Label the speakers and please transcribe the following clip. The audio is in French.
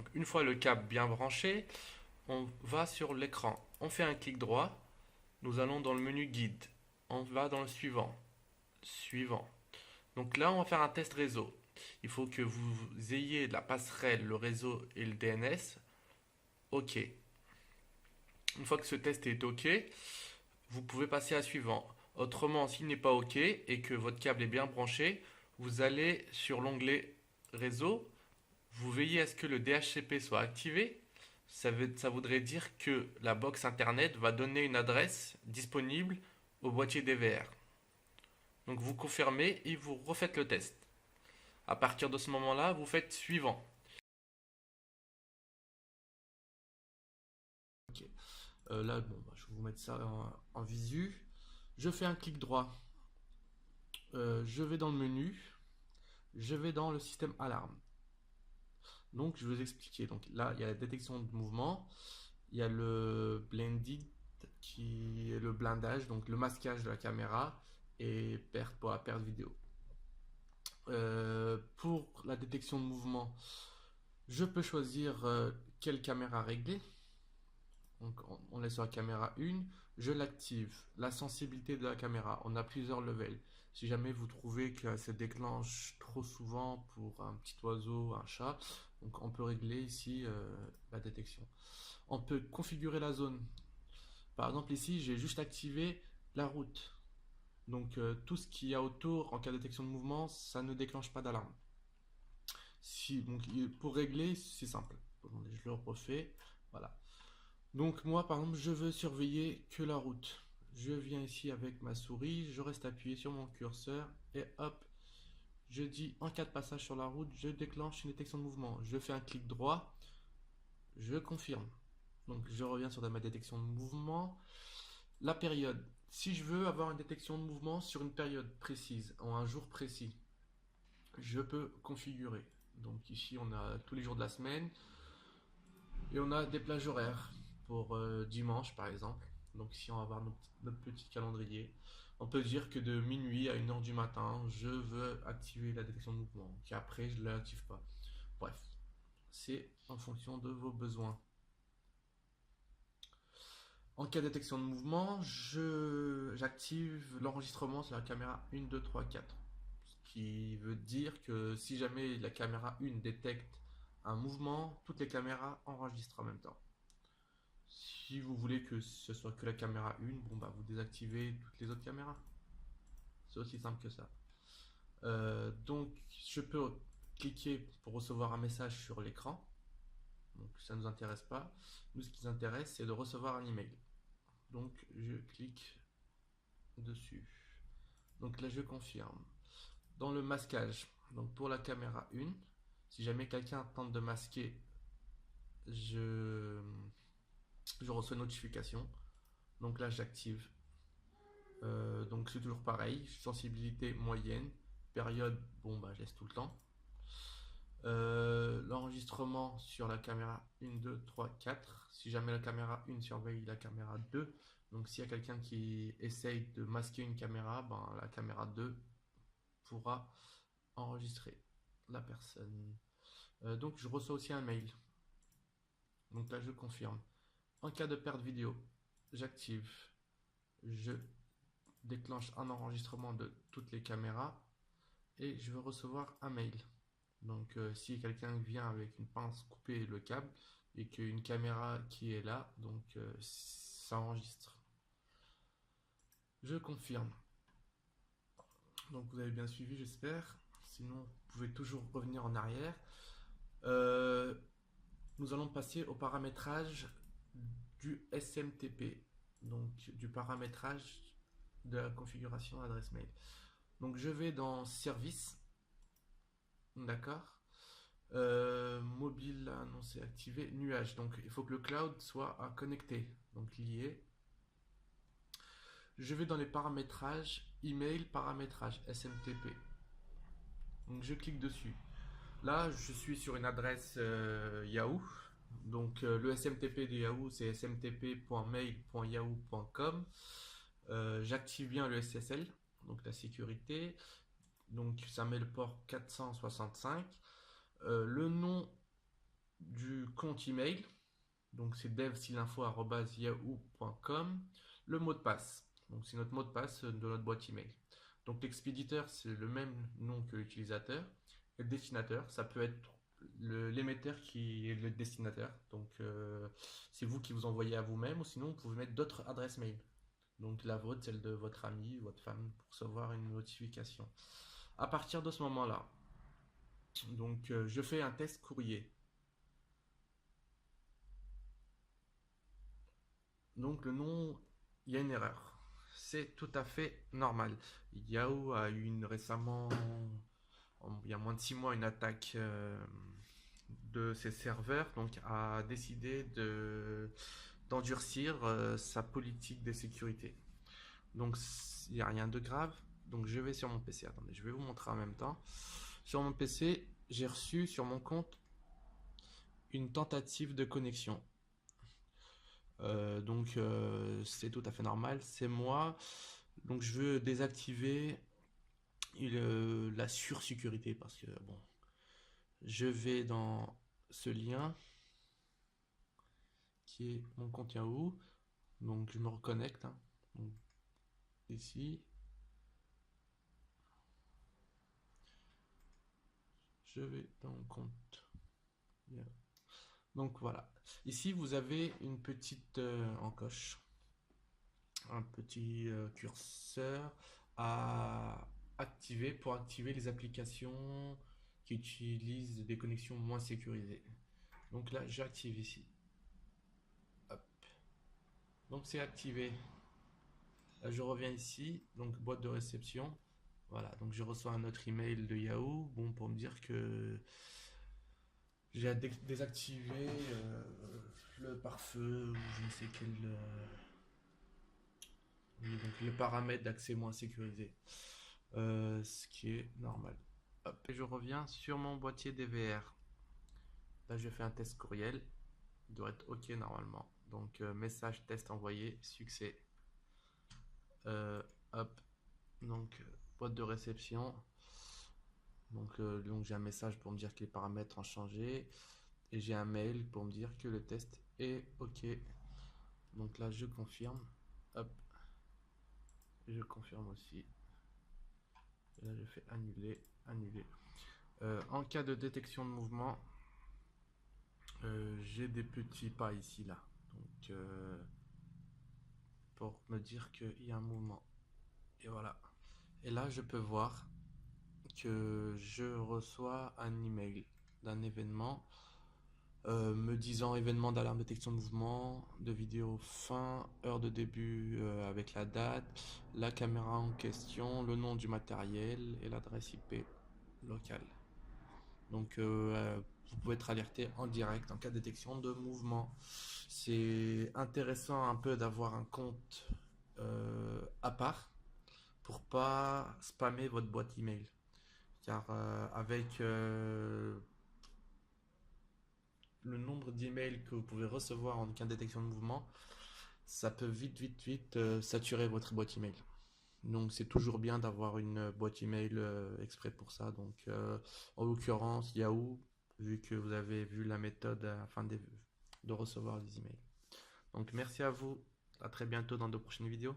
Speaker 1: Donc une fois le câble bien branché, on va sur l'écran. On fait un clic droit. Nous allons dans le menu guide. On va dans le suivant. Suivant. Donc là, on va faire un test réseau. Il faut que vous ayez la passerelle, le réseau et le DNS. OK. Une fois que ce test est OK, vous pouvez passer à suivant. Autrement, s'il n'est pas OK et que votre câble est bien branché, vous allez sur l'onglet réseau. Vous veillez à ce que le DHCP soit activé. Ça voudrait dire que la box internet va donner une adresse disponible au boîtier DVR. Donc vous confirmez et vous refaites le test. À partir de ce moment-là, vous faites suivant. Ok. Là, bon, bah, je vais vous mettre ça en visu. Je fais un clic droit. Je vais dans le menu. Je vais dans le système alarme. Donc, je vais vous expliquer. Donc là, il y a la détection de mouvement. Il y a le blended qui est le blindage, donc le masquage de la caméra et perte pour la perte vidéo. Pour la détection de mouvement, je peux choisir quelle caméra régler. Donc on est sur la caméra 1, je l'active. La sensibilité de la caméra, on a plusieurs levels. Si jamais vous trouvez que ça déclenche trop souvent pour un petit oiseau, un chat, donc on peut régler ici la détection. On peut configurer la zone. Par exemple ici, j'ai juste activé la route. Donc tout ce qu'il y a autour en cas de détection de mouvement, ça ne déclenche pas d'alarme. Si, donc, pour régler, c'est simple. Attendez, je le refais. Voilà. Donc moi, par exemple, je veux surveiller que la route. Je viens ici avec ma souris, je reste appuyé sur mon curseur et hop, je dis en cas de passage sur la route, je déclenche une détection de mouvement. Je fais un clic droit, je confirme. Donc je reviens sur ma détection de mouvement. La période. Si je veux avoir une détection de mouvement sur une période précise, en un jour précis, je peux configurer. Donc ici, on a tous les jours de la semaine et on a des plages horaires pour dimanche, par exemple. Donc ici, on va voir notre petit calendrier. On peut dire que de minuit à 1h du matin, je veux activer la détection de mouvement. Qu'après, je ne l'active pas. Bref, c'est en fonction de vos besoins. En cas de détection de mouvement, j'active l'enregistrement sur la caméra 1, 2, 3, 4. Ce qui veut dire que si jamais la caméra 1 détecte un mouvement, toutes les caméras enregistrent en même temps. Si vous voulez que ce soit que la caméra 1, bon bah vous désactivez toutes les autres caméras. C'est aussi simple que ça. Donc je peux cliquer pour recevoir un message sur l'écran. Donc ça ne nous intéresse pas. Nous ce qui nous intéresse c'est de recevoir un email. Donc je clique dessus. Donc là je confirme. Dans le masquage, donc pour la caméra 1, si jamais quelqu'un tente de masquer, je reçois une notification. Donc là j'active. Donc c'est toujours pareil, sensibilité moyenne, période, bon bah je laisse tout le temps. L'enregistrement sur la caméra 1, 2, 3, 4. Si jamais la caméra 1 surveille la caméra 2, donc s'il y a quelqu'un qui essaye de masquer une caméra, ben, la caméra 2 pourra enregistrer la personne. Donc je reçois aussi un mail. Donc là je confirme. En cas de perte vidéo, j'active. Je déclenche un enregistrement de toutes les caméras et je veux recevoir un mail. Donc si quelqu'un vient avec une pince couper le câble et qu'une caméra qui est là, donc ça enregistre. Je confirme. Donc vous avez bien suivi, j'espère. Sinon, vous pouvez toujours revenir en arrière. Euh, Nous allons passer au paramétrage du SMTP, donc du paramétrage de la configuration adresse mail. Donc je vais dans service, d'accord. Mobile, non c'est activé, nuage. Donc il faut que le cloud soit connecté, donc lié. Je vais dans les paramétrages, email, paramétrage, SMTP. Donc je clique dessus. Là, je suis sur une adresse Yahoo. Donc le SMTP de Yahoo, c'est smtp.mail.yahoo.com. J'active bien le SSL, donc la sécurité. Donc ça met le port 465. Le nom du compte email, donc c'est devsilinfo@yahoo.com, le mot de passe. Donc c'est notre mot de passe de notre boîte email. Donc l'expéditeur, c'est le même nom que l'utilisateur. Et le destinataire, ça peut être l'émetteur qui est le destinataire. Donc c'est vous qui vous envoyez à vous-même, ou sinon vous pouvez mettre d'autres adresses mail. Donc la vôtre, celle de votre ami, votre femme, pour recevoir une notification. À partir de ce moment-là, donc je fais un test courrier. Donc le nom, il y a une erreur. C'est tout à fait normal. Yahoo a eu récemment, il y a moins de 6 mois, une attaque de ses serveurs, donc a décidé d'endurcir sa politique de sécurité. Donc il n'y a rien de grave. Donc je vais sur mon PC. Attendez, je vais vous montrer en même temps. Sur mon PC, j'ai reçu sur mon compte une tentative de connexion. C'est tout à fait normal, c'est moi. Donc je veux désactiver la sursécurité parce que bon, je vais dans ce lien qui est mon compte Yahoo. Donc je me reconnecte, hein. Donc, ici, je vais dans mon compte Yahoo. Donc voilà. Ici vous avez une petite encoche, un petit curseur à activer pour activer les applications qui utilisent des connexions moins sécurisées. Donc là, j'active ici. Hop. Donc c'est activé. Là, je reviens ici, donc boîte de réception. Voilà, donc je reçois un autre email de Yahoo, bon, pour me dire que j'ai désactivé le pare-feu ou je ne sais quel oui, donc le paramètre d'accès moins sécurisé. Ce qui est normal. Hop, et je reviens sur mon boîtier DVR. Là, je fais un test courriel. Il doit être OK normalement. Donc, message test envoyé, succès. Euh, Hop, donc boîte de réception. Donc j'ai un message pour me dire que les paramètres ont changé. Et j'ai un mail pour me dire que le test est OK. Donc là, je confirme. Hop, je confirme aussi. Et là, je fais annuler, annuler. En cas de détection de mouvement, j'ai des petits pas ici, là. Donc, pour me dire qu'il y a un mouvement. Et voilà. Et là, je peux voir que je reçois un email d'un événement me disant événement d'alarme détection de mouvement, de vidéo fin, heure de début avec la date, la caméra en question, le nom du matériel et l'adresse IP locale. Donc vous pouvez être alerté en direct en cas de détection de mouvement. C'est intéressant un peu d'avoir un compte à part pour pas spammer votre boîte email. Car avec le nombre d'emails que vous pouvez recevoir en cas de détection de mouvement, ça peut vite saturer votre boîte email. Donc c'est toujours bien d'avoir une boîte email exprès pour ça. Donc en l'occurrence Yahoo, vu que vous avez vu la méthode afin de recevoir les emails. Donc merci à vous, à très bientôt dans de prochaines vidéos.